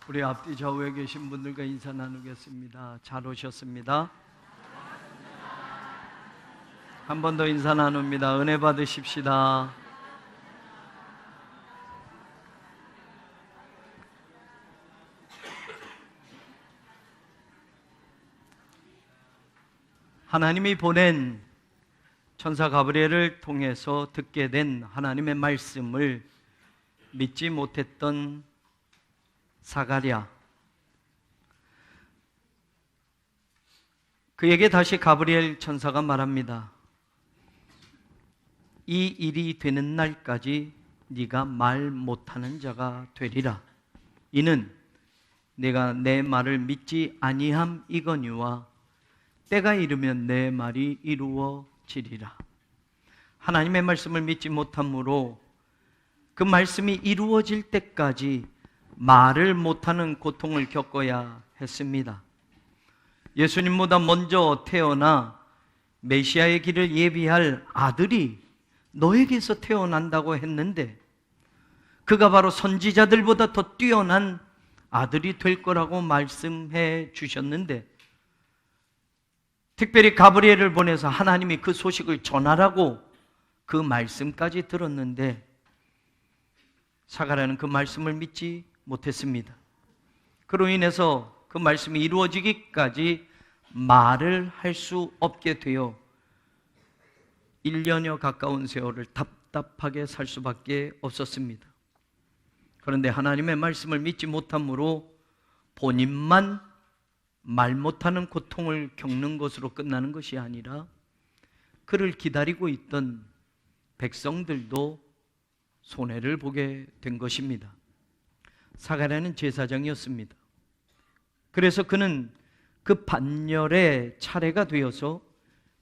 우리 앞뒤 좌우에 계신 분들과 인사 나누겠습니다. 잘 오셨습니다. 한 번 더 인사 나눕니다. 은혜 받으십시다. 하나님이 보낸 천사 가브리엘을 통해서 듣게 된 하나님의 말씀을 믿지 못했던 사가랴, 그에게 다시 가브리엘 천사가 말합니다. 이 일이 되는 날까지 네가 말 못하는 자가 되리라. 이는 내가 내 말을 믿지 아니함이거니와 때가 이르면 내 말이 이루어지리라. 하나님의 말씀을 믿지 못함으로 그 말씀이 이루어질 때까지 말을 못하는 고통을 겪어야 했습니다. 예수님보다 먼저 태어나 메시아의 길을 예비할 아들이 너에게서 태어난다고 했는데 그가 바로 선지자들보다 더 뛰어난 아들이 될 거라고 말씀해 주셨는데, 특별히 가브리엘을 보내서 하나님이 그 소식을 전하라고 그 말씀까지 들었는데 사가랴는 그 말씀을 믿지 못했습니다. 그로 인해서 그 말씀이 이루어지기까지 말을 할 수 없게 되어 1년여 가까운 세월을 답답하게 살 수밖에 없었습니다. 그런데 하나님의 말씀을 믿지 못함으로 본인만 말 못하는 고통을 겪는 것으로 끝나는 것이 아니라 그를 기다리고 있던 백성들도 손해를 보게 된 것입니다. 사가랴는 제사장이었습니다. 그래서 그는 그 반열의 차례가 되어서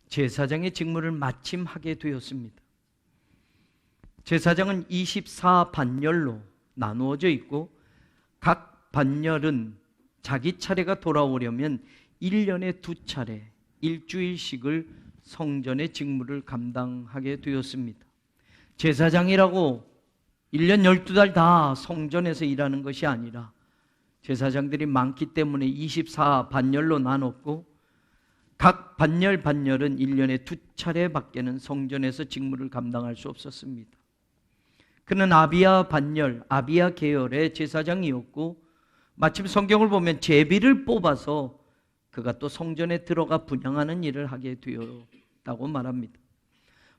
제사장의 직무를 마침 하게 되었습니다. 제사장은 24반열로 나누어져 있고 각 반열은 자기 차례가 돌아오려면 1년에 2차례 일주일씩을 성전의 직무를 감당하게 되었습니다. 제사장이라고 1년 12달 다 성전에서 일하는 것이 아니라 제사장들이 많기 때문에 24반열로 나눴고 각 반열은 1년에 2차례 밖에는 성전에서 직무를 감당할 수 없었습니다. 그는 아비야 반열, 아비야 계열의 제사장이었고 마침 성경을 보면 제비를 뽑아서 그가 또 성전에 들어가 분향하는 일을 하게 되었다고 말합니다.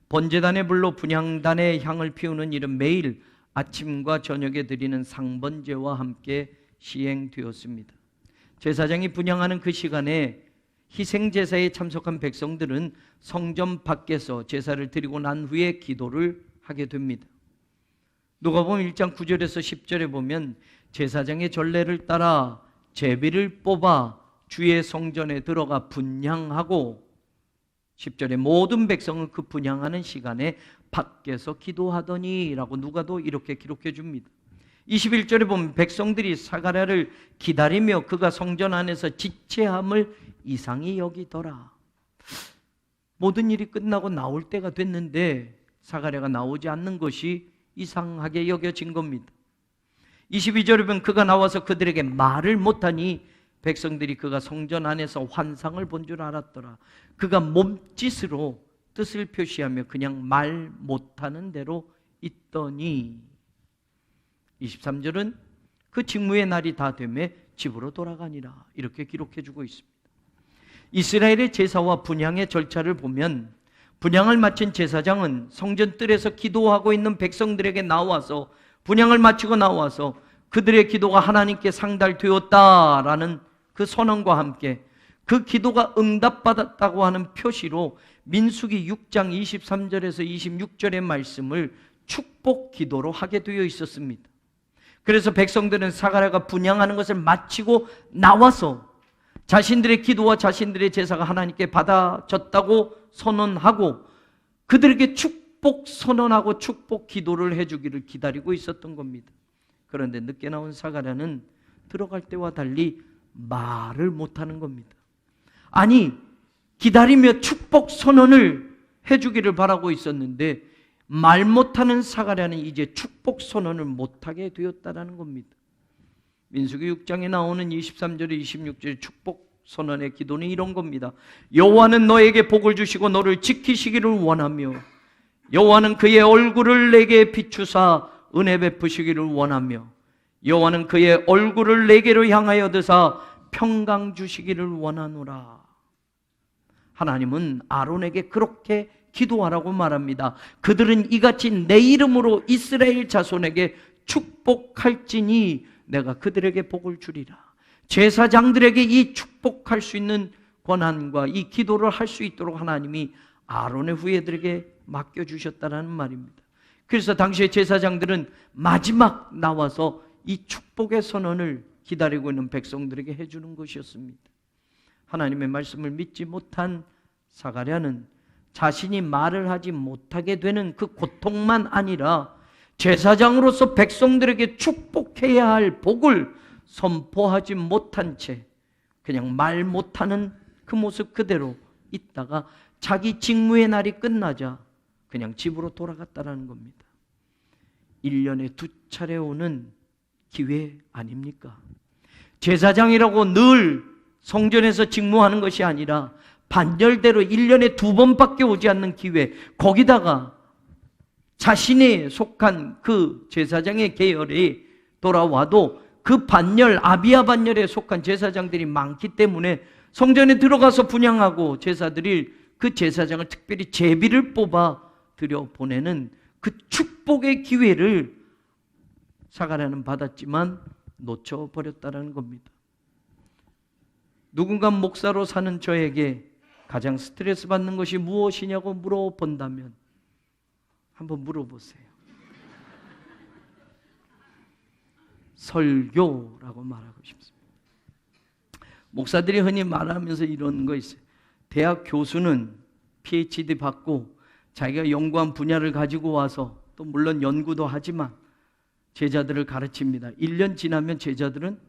번제단의 불로 분향단의 향을 피우는 일은 매일 아침과 저녁에 드리는 상번제와 함께 시행되었습니다. 제사장이 분향하는 그 시간에 희생제사에 참석한 백성들은 성전 밖에서 제사를 드리고 난 후에 기도를 하게 됩니다. 누가복음 1장 9절에서 10절에 보면 제사장의 전례를 따라 제비를 뽑아 주의 성전에 들어가 분향하고 10절에 모든 백성은 그 분향하는 시간에 밖에서 기도하더니 라고 누가도 이렇게 기록해 줍니다. 21절에 보면 백성들이 사가랴를 기다리며 그가 성전 안에서 지체함을 이상히 여기더라. 모든 일이 끝나고 나올 때가 됐는데 사가랴가 나오지 않는 것이 이상하게 여겨진 겁니다. 22절에 보면 그가 나와서 그들에게 말을 못하니 백성들이 그가 성전 안에서 환상을 본 줄 알았더라. 그가 몸짓으로 뜻을 표시하며 그냥 말 못하는 대로 있더니 23절은 그 직무의 날이 다 되매 집으로 돌아가니라 이렇게 기록해주고 있습니다. 이스라엘의 제사와 분향의 절차를 보면 분향을 마친 제사장은 성전 뜰에서 기도하고 있는 백성들에게 나와서 분향을 마치고 나와서 그들의 기도가 하나님께 상달되었다라는 그 선언과 함께 그 기도가 응답받았다고 하는 표시로 민수기 6장 23절에서 26절의 말씀을 축복 기도로 하게 되어 있었습니다. 그래서 백성들은 사가랴가 분향하는 것을 마치고 나와서 자신들의 기도와 자신들의 제사가 하나님께 받아졌다고 선언하고 그들에게 축복 선언하고 축복 기도를 해주기를 기다리고 있었던 겁니다. 그런데 늦게 나온 사가랴는 들어갈 때와 달리 말을 못하는 겁니다. 아니, 기다리며 축복 선언을 해주기를 바라고 있었는데 말 못하는 사가랴는 이제 축복 선언을 못하게 되었다는 겁니다. 민수기 6장에 나오는 23절 26절 축복 선언의 기도는 이런 겁니다. 여호와는 너에게 복을 주시고 너를 지키시기를 원하며 여호와는 그의 얼굴을 내게 비추사 은혜 베푸시기를 원하며 여호와는 그의 얼굴을 내게로 향하여 드사 평강 주시기를 원하노라. 하나님은 아론에게 그렇게 기도하라고 말합니다. 그들은 이같이 내 이름으로 이스라엘 자손에게 축복할지니 내가 그들에게 복을 주리라. 제사장들에게 이 축복할 수 있는 권한과 이 기도를 할 수 있도록 하나님이 아론의 후예들에게 맡겨주셨다는 말입니다. 그래서 당시에 제사장들은 마지막 나와서 이 축복의 선언을 기다리고 있는 백성들에게 해주는 것이었습니다. 하나님의 말씀을 믿지 못한 사가랴는 자신이 말을 하지 못하게 되는 그 고통만 아니라 제사장으로서 백성들에게 축복해야 할 복을 선포하지 못한 채 그냥 말 못하는 그 모습 그대로 있다가 자기 직무의 날이 끝나자 그냥 집으로 돌아갔다는 겁니다. 1년에 2차례 오는 기회 아닙니까? 제사장이라고 늘 성전에서 직무하는 것이 아니라 반절대로 1년에 2번밖에 오지 않는 기회, 거기다가 자신이 속한 그 제사장의 계열이 돌아와도 그 반열, 아비야 반열에 속한 제사장들이 많기 때문에 성전에 들어가서 분향하고 제사드릴 그 제사장을 특별히 제비를 뽑아 들여보내는 그 축복의 기회를 사가랴는 받았지만 놓쳐버렸다는 겁니다. 누군가 목사로 사는 저에게 가장 스트레스 받는 것이 무엇이냐고 물어본다면 한번 물어보세요. 설교라고 말하고 싶습니다. 목사들이 흔히 말하면서 이런 거 있어요. 대학 교수는 PhD 받고 자기가 연구한 분야를 가지고 와서 또 물론 연구도 하지만 제자들을 가르칩니다. 1년 지나면 제자들은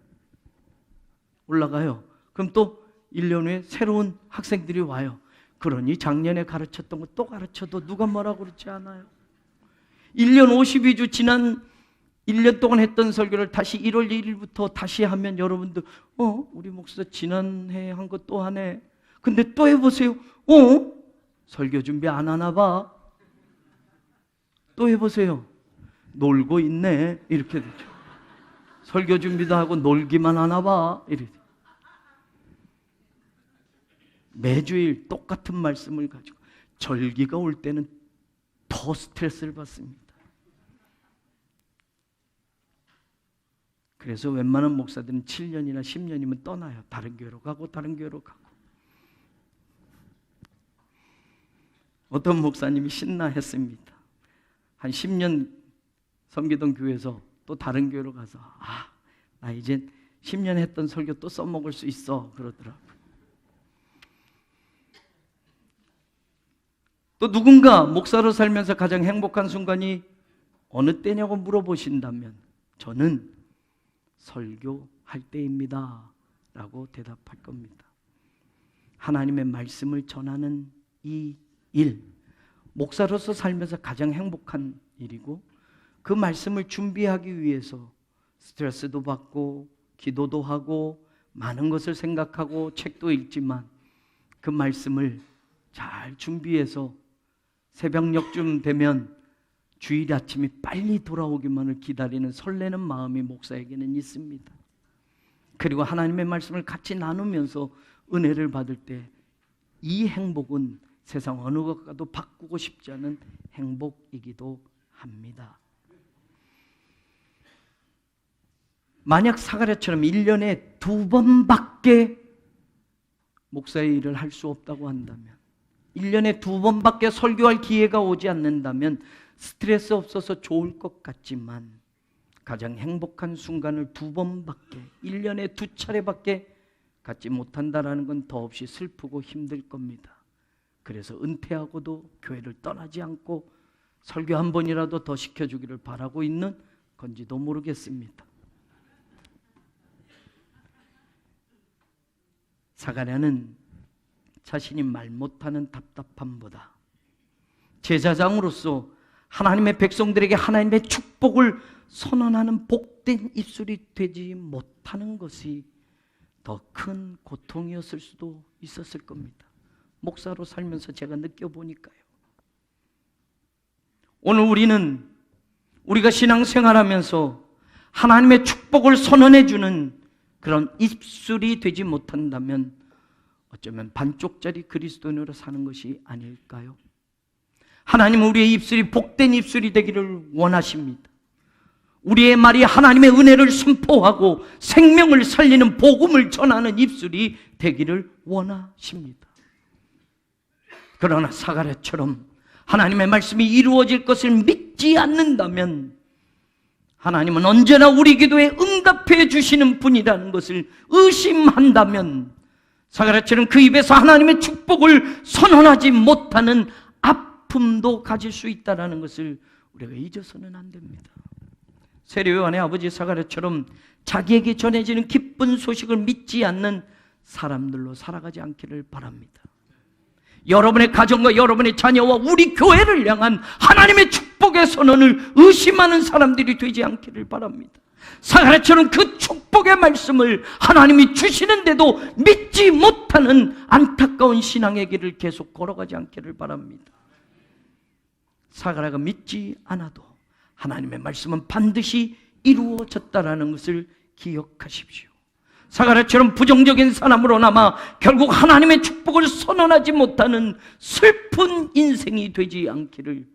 올라가요. 그럼 또 1년 후에 새로운 학생들이 와요. 그러니 작년에 가르쳤던 거 또 가르쳐도 누가 뭐라고 그러지 않아요. 1년 52주 지난 1년 동안 했던 설교를 다시 1월 1일부터 다시 하면 여러분들 우리 목사 지난해 한 거 또 하네. 근데 또 해보세요. 설교 준비 안 하나 봐. 또 해보세요. 놀고 있네. 이렇게 되죠. 설교 준비도 하고 놀기만 하나 봐. 이렇게. 매주일 똑같은 말씀을 가지고 절기가 올 때는 더 스트레스를 받습니다. 그래서 웬만한 목사들은 7년이나 10년이면 떠나요. 다른 교회로 가고 다른 교회로 가고. 어떤 목사님이 신나 했습니다. 한 10년 섬기던 교회에서 또 다른 교회로 가서 나 이제 10년 했던 설교 또 써먹을 수 있어 그러더라고요. 또 누군가 목사로 살면서 가장 행복한 순간이 어느 때냐고 물어보신다면 저는 설교할 때입니다 라고 대답할 겁니다. 하나님의 말씀을 전하는 이 일, 목사로서 살면서 가장 행복한 일이고 그 말씀을 준비하기 위해서 스트레스도 받고 기도도 하고 많은 것을 생각하고 책도 읽지만 그 말씀을 잘 준비해서 새벽녘쯤 되면 주일 아침이 빨리 돌아오기만을 기다리는 설레는 마음이 목사에게는 있습니다. 그리고 하나님의 말씀을 같이 나누면서 은혜를 받을 때 이 행복은 세상 어느 것과도 바꾸고 싶지 않은 행복이기도 합니다. 만약 사가랴처럼 1년에 2번밖에 목사의 일을 할 수 없다고 한다면 1년에 2번밖에 설교할 기회가 오지 않는다면 스트레스 없어서 좋을 것 같지만 가장 행복한 순간을 2번밖에 1년에 2차례밖에 갖지 못한다는 건 더없이 슬프고 힘들 겁니다. 그래서 은퇴하고도 교회를 떠나지 않고 설교 한 번이라도 더 시켜주기를 바라고 있는 건지도 모르겠습니다. 사가랴는 자신이 말 못하는 답답함보다 제사장으로서 하나님의 백성들에게 하나님의 축복을 선언하는 복된 입술이 되지 못하는 것이 더 큰 고통이었을 수도 있었을 겁니다. 목사로 살면서 제가 느껴보니까요. 오늘 우리가 신앙생활하면서 하나님의 축복을 선언해주는 그런 입술이 되지 못한다면 어쩌면 반쪽짜리 그리스도인으로 사는 것이 아닐까요? 하나님은 우리의 입술이 복된 입술이 되기를 원하십니다. 우리의 말이 하나님의 은혜를 선포하고 생명을 살리는 복음을 전하는 입술이 되기를 원하십니다. 그러나 사가랴처럼 하나님의 말씀이 이루어질 것을 믿지 않는다면 하나님은 언제나 우리 기도에 응답해 주시는 분이라는 것을 의심한다면 사가랴처럼 그 입에서 하나님의 축복을 선언하지 못하는 아픔도 가질 수 있다는 것을 우리가 잊어서는 안 됩니다. 세례요한의 아버지 사가랴처럼 자기에게 전해지는 기쁜 소식을 믿지 않는 사람들로 살아가지 않기를 바랍니다. 여러분의 가정과 여러분의 자녀와 우리 교회를 향한 하나님의 축복의 선언을 의심하는 사람들이 되지 않기를 바랍니다. 사가랴처럼 그 축복의 말씀을 하나님이 주시는데도 믿지 못하는 안타까운 신앙의 길을 계속 걸어가지 않기를 바랍니다. 사가랴가 믿지 않아도 하나님의 말씀은 반드시 이루어졌다라는 것을 기억하십시오. 사가랴처럼 부정적인 사람으로 남아 결국 하나님의 축복을 선언하지 못하는 슬픈 인생이 되지 않기를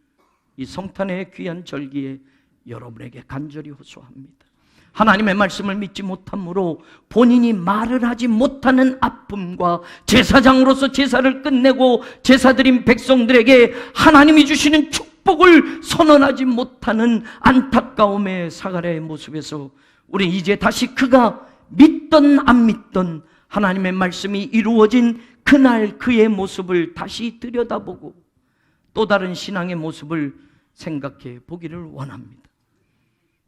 이 성탄의 귀한 절기에 여러분에게 간절히 호소합니다. 하나님의 말씀을 믿지 못함으로 본인이 말을 하지 못하는 아픔과 제사장으로서 제사를 끝내고 제사드린 백성들에게 하나님이 주시는 축복을 선언하지 못하는 안타까움의 사가랴의 모습에서 우리 이제 다시 그가 믿던 안 믿던 하나님의 말씀이 이루어진 그날 그의 모습을 다시 들여다보고 또 다른 신앙의 모습을 생각해 보기를 원합니다.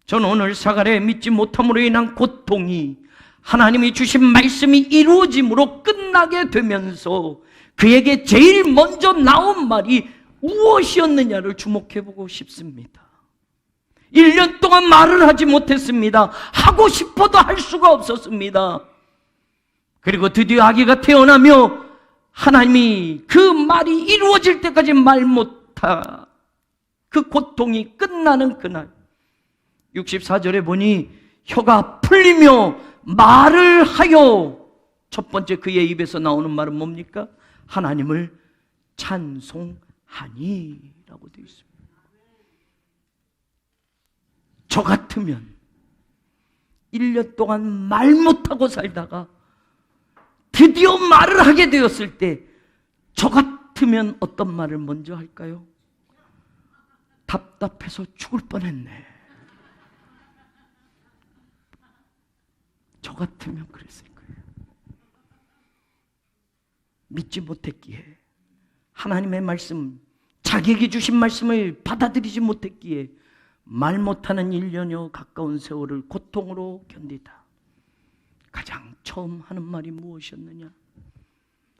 저는 오늘 사가랴의 믿지 못함으로 인한 고통이 하나님이 주신 말씀이 이루어짐으로 끝나게 되면서 그에게 제일 먼저 나온 말이 무엇이었느냐를 주목해 보고 싶습니다. 1년 동안 말을 하지 못했습니다. 하고 싶어도 할 수가 없었습니다. 그리고 드디어 아기가 태어나며 하나님이 그 말이 이루어질 때까지 말 못하 그 고통이 끝나는 그날 64절에 보니 혀가 풀리며 말을 하여 첫 번째 그의 입에서 나오는 말은 뭡니까? 하나님을 찬송하니 라고 되어 있습니다. 저 같으면 1년 동안 말 못하고 살다가 드디어 말을 하게 되었을 때 저 같으면 어떤 말을 먼저 할까요? 답답해서 죽을 뻔했네. 저 같으면 그랬을 거예요. 믿지 못했기에 하나님의 말씀, 자기에게 주신 말씀을 받아들이지 못했기에 말 못하는 1년여 가까운 세월을 고통으로 견디다 가장 처음 하는 말이 무엇이었느냐?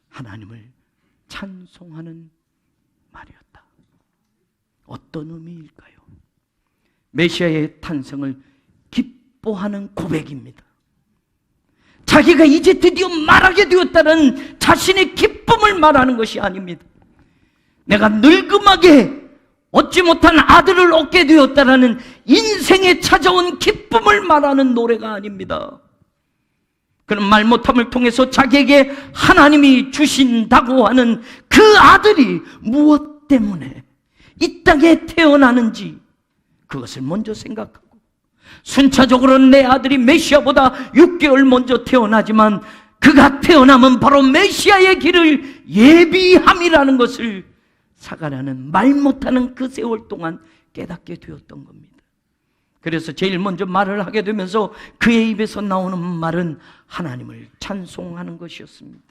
하나님을 찬송하는 말이었다. 어떤 의미일까요? 메시아의 탄생을 기뻐하는 고백입니다. 자기가 이제 드디어 말하게 되었다는 자신의 기쁨을 말하는 것이 아닙니다. 내가 늙음하게 얻지 못한 아들을 얻게 되었다라는 인생에 찾아온 기쁨을 말하는 노래가 아닙니다. 그런 말 못함을 통해서 자기에게 하나님이 주신다고 하는 그 아들이 무엇 때문에 이 땅에 태어나는지 그것을 먼저 생각하고, 순차적으로는 내 아들이 메시아보다 6개월 먼저 태어나지만 그가 태어나면 바로 메시아의 길을 예비함이라는 것을 사가랴는 말 못하는 그 세월 동안 깨닫게 되었던 겁니다. 그래서 제일 먼저 말을 하게 되면서 그의 입에서 나오는 말은 하나님을 찬송하는 것이었습니다.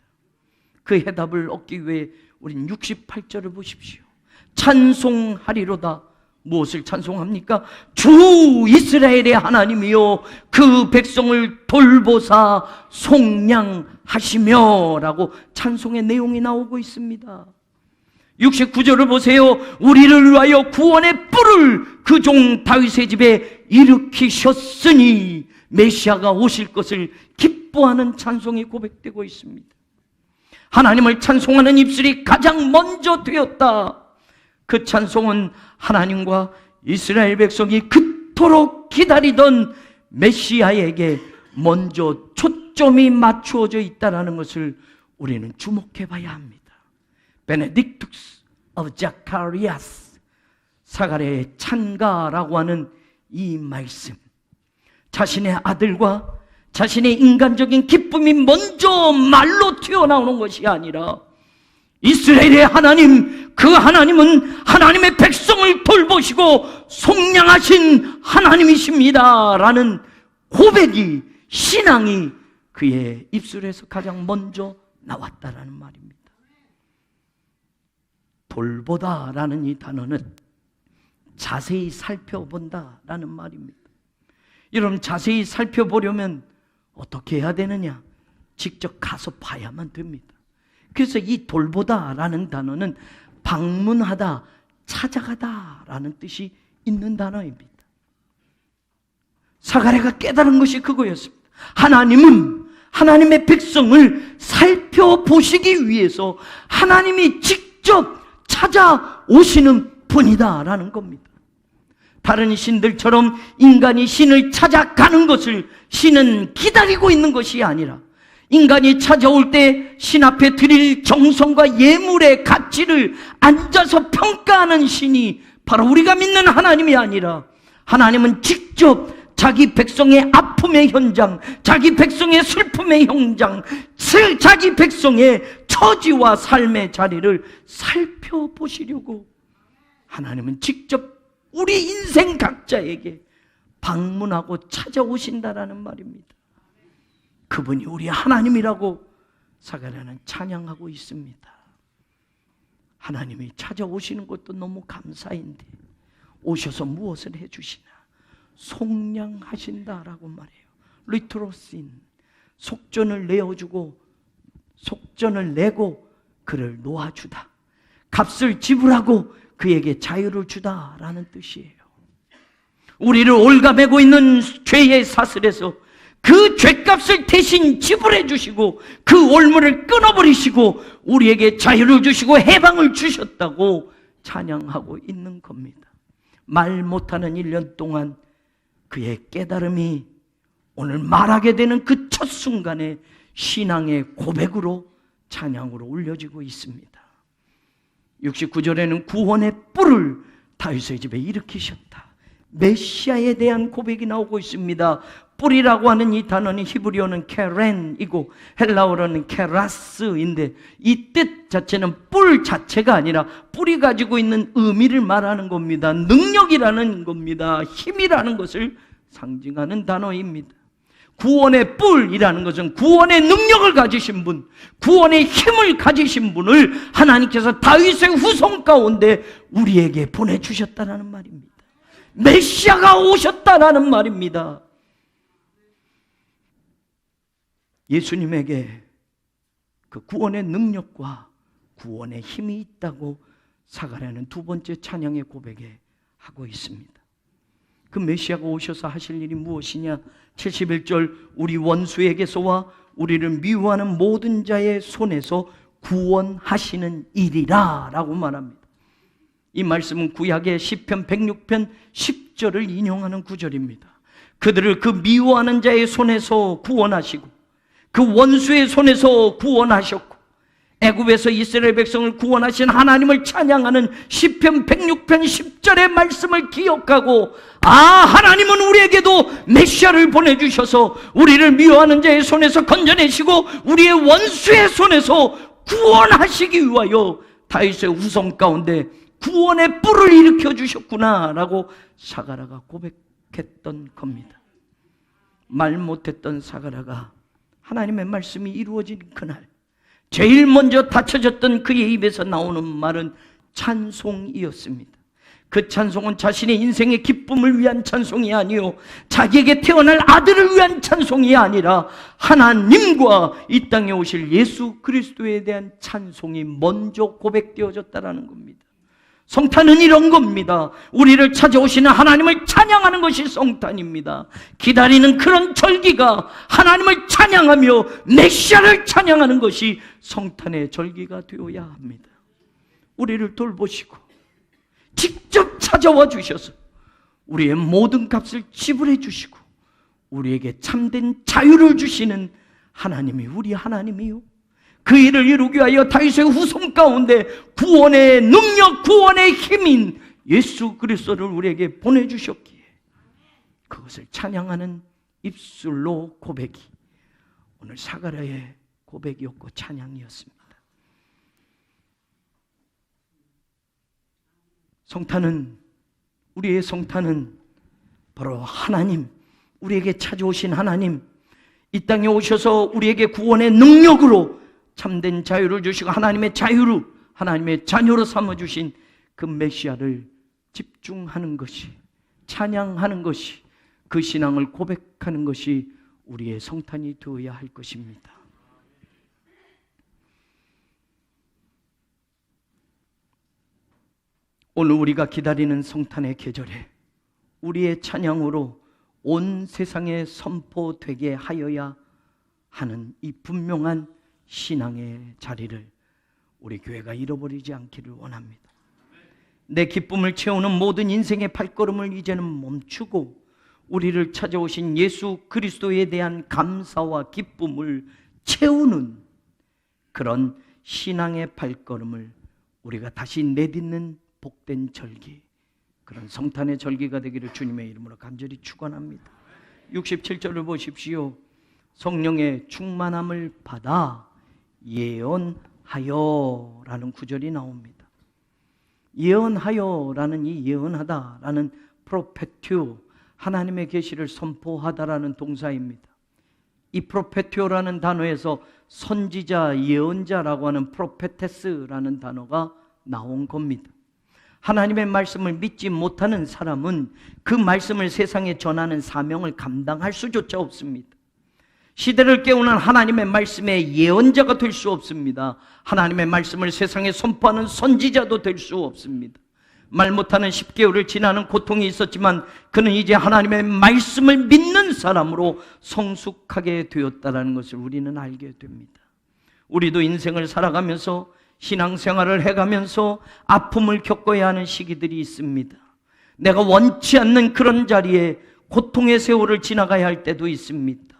그 해답을 얻기 위해 우린 68절을 보십시오. 찬송하리로다. 무엇을 찬송합니까? 주 이스라엘의 하나님이요 그 백성을 돌보사 속량하시며 라고 찬송의 내용이 나오고 있습니다. 69절을 보세요. 우리를 위하여 구원의 뿔을 그 종 다윗의 집에 일으키셨으니 메시아가 오실 것을 기뻐하는 찬송이 고백되고 있습니다. 하나님을 찬송하는 입술이 가장 먼저 되었다. 그 찬송은 하나님과 이스라엘 백성이 그토록 기다리던 메시아에게 먼저 초점이 맞추어져 있다는 것을 우리는 주목해 봐야 합니다. 베네딕투스 of 자카리아스, 사가랴의 찬가라고 하는 이 말씀, 자신의 아들과 자신의 인간적인 기쁨이 먼저 말로 튀어나오는 것이 아니라 이스라엘의 하나님, 그 하나님은 하나님의 백성을 돌보시고 속량하신 하나님이십니다 라는 고백이, 신앙이 그의 입술에서 가장 먼저 나왔다라는 말입니다. 돌보다 라는 이 단어는 자세히 살펴본다 라는 말입니다. 여러분, 자세히 살펴보려면 어떻게 해야 되느냐? 직접 가서 봐야만 됩니다. 그래서 이 돌보다 라는 단어는 방문하다, 찾아가다 라는 뜻이 있는 단어입니다. 사가랴가 깨달은 것이 그거였습니다. 하나님은 하나님의 백성을 살펴보시기 위해서 하나님이 직접 찾아오시는 분이다라는 겁니다. 다른 신들처럼 인간이 신을 찾아가는 것을 신은 기다리고 있는 것이 아니라, 인간이 찾아올 때 신 앞에 드릴 정성과 예물의 가치를 앉아서 평가하는 신이 바로 우리가 믿는 하나님이 아니라, 하나님은 직접 자기 백성의 아픔의 현장, 자기 백성의 슬픔의 현장, 자기 백성의 처지와 삶의 자리를 살펴보시려고 하나님은 직접 우리 인생 각자에게 방문하고 찾아오신다라는 말입니다. 그분이 우리 하나님이라고 사가랴는 찬양하고 있습니다. 하나님이 찾아오시는 것도 너무 감사인데 오셔서 무엇을 해주시나? 속량하신다라고 말해요. 리트로신, 속전을 내어주고 속전을 내고 그를 놓아주다, 값을 지불하고 그에게 자유를 주다라는 뜻이에요. 우리를 올가매고 있는 죄의 사슬에서 그 죄값을 대신 지불해 주시고 그 올무를 끊어버리시고 우리에게 자유를 주시고 해방을 주셨다고 찬양하고 있는 겁니다. 말 못하는 1년 동안 그의 깨달음이 오늘 말하게 되는 그 첫 순간에 신앙의 고백으로, 찬양으로 울려지고 있습니다. 69절에는 구원의 뿔을 다윗의 집에 일으키셨다. 메시아에 대한 고백이 나오고 있습니다. 뿔이라고 하는 이 단어는 히브리어는 케렌이고 헬라어로는 케라스인데, 이 뜻 자체는 뿔 자체가 아니라 뿔이 가지고 있는 의미를 말하는 겁니다. 능력이라는 겁니다. 힘이라는 것을 상징하는 단어입니다. 구원의 뿔이라는 것은 구원의 능력을 가지신 분, 구원의 힘을 가지신 분을 하나님께서 다윗의 후손 가운데 우리에게 보내주셨다는 말입니다. 메시아가 오셨다는 말입니다. 예수님에게 그 구원의 능력과 구원의 힘이 있다고 사가랴는 두 번째 찬양의 고백에 하고 있습니다. 그 메시아가 오셔서 하실 일이 무엇이냐? 71절, 우리 원수에게서와 우리를 미워하는 모든 자의 손에서 구원하시는 일이라 라고 말합니다. 이 말씀은 구약의 시편 106편 10절을 인용하는 구절입니다. 그들을 그 미워하는 자의 손에서 구원하시고 그 원수의 손에서 구원하셨고 애굽에서 이스라엘 백성을 구원하신 하나님을 찬양하는 시편 106편 10절의 말씀을 기억하고, 하나님은 우리에게도 메시아를 보내주셔서 우리를 미워하는 자의 손에서 건져내시고 우리의 원수의 손에서 구원하시기 위하여 다윗의 후손 가운데 구원의 뿔을 일으켜 주셨구나 라고 사가랴가 고백했던 겁니다. 말 못했던 사가랴가 하나님의 말씀이 이루어진 그날 제일 먼저 닫혀졌던 그의 입에서 나오는 말은 찬송이었습니다. 그 찬송은 자신의 인생의 기쁨을 위한 찬송이 아니요 자기에게 태어날 아들을 위한 찬송이 아니라 하나님과 이 땅에 오실 예수 그리스도에 대한 찬송이 먼저 고백되어졌다는 겁니다. 성탄은 이런 겁니다. 우리를 찾아오시는 하나님을 찬양하는 것이 성탄입니다. 기다리는 그런 절기가 하나님을 찬양하며 메시아를 찬양하는 것이 성탄의 절기가 되어야 합니다. 우리를 돌보시고 직접 찾아와 주셔서 우리의 모든 값을 지불해 주시고 우리에게 참된 자유를 주시는 하나님이 우리 하나님이요, 그 일을 이루기 위하여 다윗의 후손 가운데 구원의 능력, 구원의 힘인 예수 그리스도를 우리에게 보내주셨기에 그것을 찬양하는 입술로 고백이 오늘 사가랴의 고백이었고 찬양이었습니다. 우리의 성탄은 바로 하나님, 우리에게 찾아오신 하나님, 이 땅에 오셔서 우리에게 구원의 능력으로 참된 자유를 주시고 하나님의 자유로, 하나님의 자녀로 삼아주신 그 메시아를 집중하는 것이, 찬양하는 것이, 그 신앙을 고백하는 것이 우리의 성탄이 되어야 할 것입니다. 오늘 우리가 기다리는 성탄의 계절에 우리의 찬양으로 온 세상에 선포되게 하여야 하는 이 분명한 신앙의 자리를 우리 교회가 잃어버리지 않기를 원합니다. 내 기쁨을 채우는 모든 인생의 발걸음을 이제는 멈추고 우리를 찾아오신 예수 그리스도에 대한 감사와 기쁨을 채우는 그런 신앙의 발걸음을 우리가 다시 내딛는 복된 절기, 그런 성탄의 절기가 되기를 주님의 이름으로 간절히 축원합니다. 67절을 보십시오. 성령의 충만함을 받아 예언하여 라는 구절이 나옵니다. 예언하여 라는 이 예언하다 라는 프로페튜, 하나님의 계시를 선포하다라는 동사입니다. 이 프로페튜라는 단어에서 선지자, 예언자라고 하는 프로페테스라는 단어가 나온 겁니다. 하나님의 말씀을 믿지 못하는 사람은 그 말씀을 세상에 전하는 사명을 감당할 수조차 없습니다. 시대를 깨우는 하나님의 말씀의 예언자가 될 수 없습니다. 하나님의 말씀을 세상에 선포하는 선지자도 될 수 없습니다. 말 못하는 10개월을 지나는 고통이 있었지만 그는 이제 하나님의 말씀을 믿는 사람으로 성숙하게 되었다는 것을 우리는 알게 됩니다. 우리도 인생을 살아가면서 신앙생활을 해가면서 아픔을 겪어야 하는 시기들이 있습니다. 내가 원치 않는 그런 자리에 고통의 세월을 지나가야 할 때도 있습니다.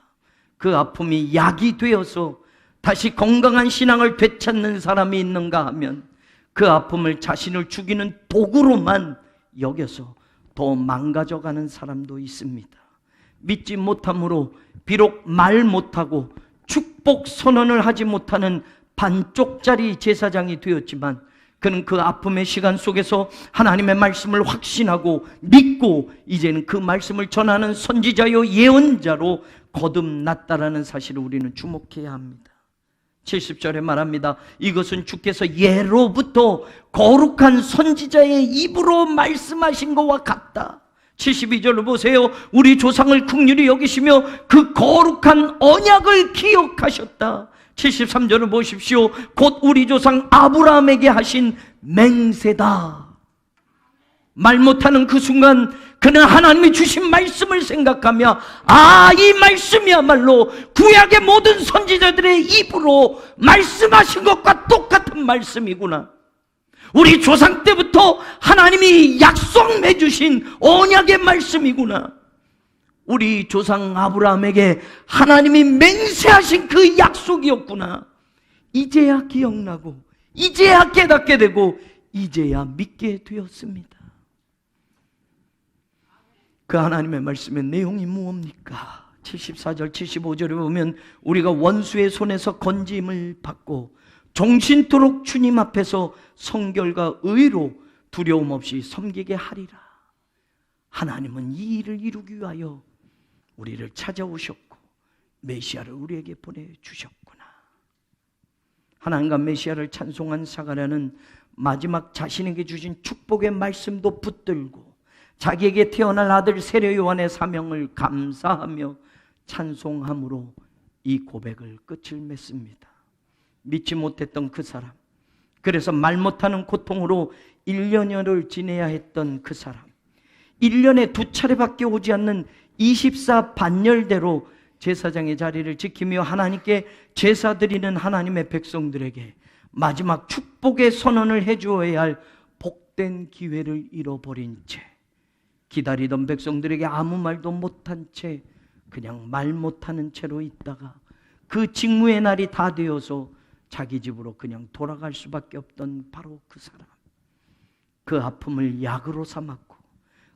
그 아픔이 약이 되어서 다시 건강한 신앙을 되찾는 사람이 있는가 하면 그 아픔을 자신을 죽이는 도구로만 여겨서 더 망가져가는 사람도 있습니다. 믿지 못함으로 비록 말 못하고 축복 선언을 하지 못하는 반쪽짜리 제사장이 되었지만 그는 그 아픔의 시간 속에서 하나님의 말씀을 확신하고 믿고 이제는 그 말씀을 전하는 선지자요 예언자로 거듭났다라는 사실을 우리는 주목해야 합니다. 70절에 말합니다. 이것은 주께서 예로부터 거룩한 선지자의 입으로 말씀하신 것과 같다. 72절을 보세요. 우리 조상을 긍휼히 여기시며 그 거룩한 언약을 기억하셨다. 73절을 보십시오. 곧 우리 조상 아브라함에게 하신 맹세다. 말 못하는 그 순간 그는 하나님이 주신 말씀을 생각하며 이 말씀이야말로 구약의 모든 선지자들의 입으로 말씀하신 것과 똑같은 말씀이구나. 우리 조상 때부터 하나님이 약속 맺으신 언약의 말씀이구나. 우리 조상 아브라함에게 하나님이 맹세하신 그 약속이었구나. 이제야 기억나고 이제야 깨닫게 되고 이제야 믿게 되었습니다. 그 하나님의 말씀의 내용이 무엇입니까? 74절 75절에 보면 우리가 원수의 손에서 건짐을 받고 종신토록 주님 앞에서 성결과 의로 두려움 없이 섬기게 하리라. 하나님은 이 일을 이루기 위하여 우리를 찾아오셨고 메시아를 우리에게 보내주셨구나. 하나님과 메시아를 찬송한 사가랴는 마지막 자신에게 주신 축복의 말씀도 붙들고 자기에게 태어날 아들 세례 요한의 사명을 감사하며 찬송함으로 이 고백을 끝을 맺습니다. 믿지 못했던 그 사람, 그래서 말 못하는 고통으로 1년여를 지내야 했던 그 사람, 1년에 2차례밖에 오지 않는 24반열대로 제사장의 자리를 지키며 하나님께 제사 드리는 하나님의 백성들에게 마지막 축복의 선언을 해주어야 할 복된 기회를 잃어버린 채, 기다리던 백성들에게 아무 말도 못한 채 그냥 말 못하는 채로 있다가 그 직무의 날이 다 되어서 자기 집으로 그냥 돌아갈 수밖에 없던 바로 그 사람, 그 아픔을 약으로 삼았고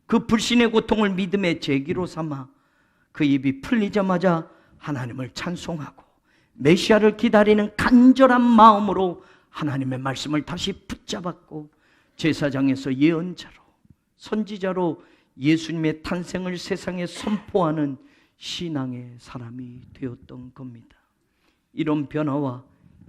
그 불신의 고통을 믿음의 제기로 삼아 그 입이 풀리자마자 하나님을 찬송하고 메시아를 기다리는 간절한 마음으로 하나님의 말씀을 다시 붙잡았고 제사장에서 예언자로, 선지자로 예수님의 탄생을 세상에 선포하는 신앙의 사람이 되었던 겁니다. 이런 변화와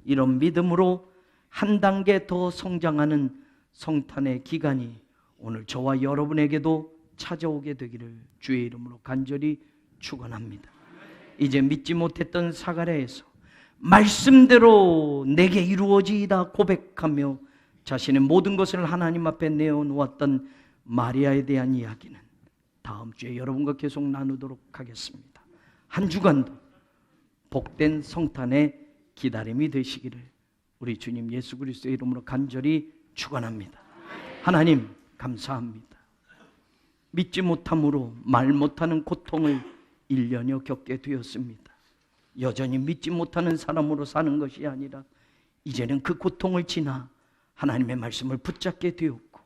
이런 믿음으로 한 단계 더 성장하는 성탄의 기간이 오늘 저와 여러분에게도 찾아오게 되기를 주의 이름으로 간절히 축원합니다. 이제 믿지 못했던 사가랴에서 말씀대로 내게 이루어지이다 고백하며 자신의 모든 것을 하나님 앞에 내어놓았던 마리아에 대한 이야기는 다음 주에 여러분과 계속 나누도록 하겠습니다. 한 주간도 복된 성탄의 기다림이 되시기를 우리 주님 예수 그리스도의 이름으로 간절히 축원합니다. 하나님 감사합니다. 믿지 못함으로 말 못하는 고통을 1년여 겪게 되었습니다. 여전히 믿지 못하는 사람으로 사는 것이 아니라 이제는 그 고통을 지나 하나님의 말씀을 붙잡게 되었고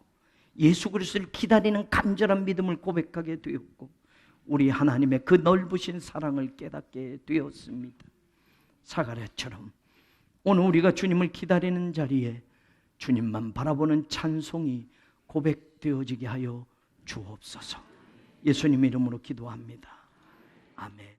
예수 그리스도를 기다리는 간절한 믿음을 고백하게 되었고 우리 하나님의 그 넓으신 사랑을 깨닫게 되었습니다. 사가랴처럼 오늘 우리가 주님을 기다리는 자리에 주님만 바라보는 찬송이 고백되어지게 하여 주옵소서. 예수님 이름으로 기도합니다. 아멘.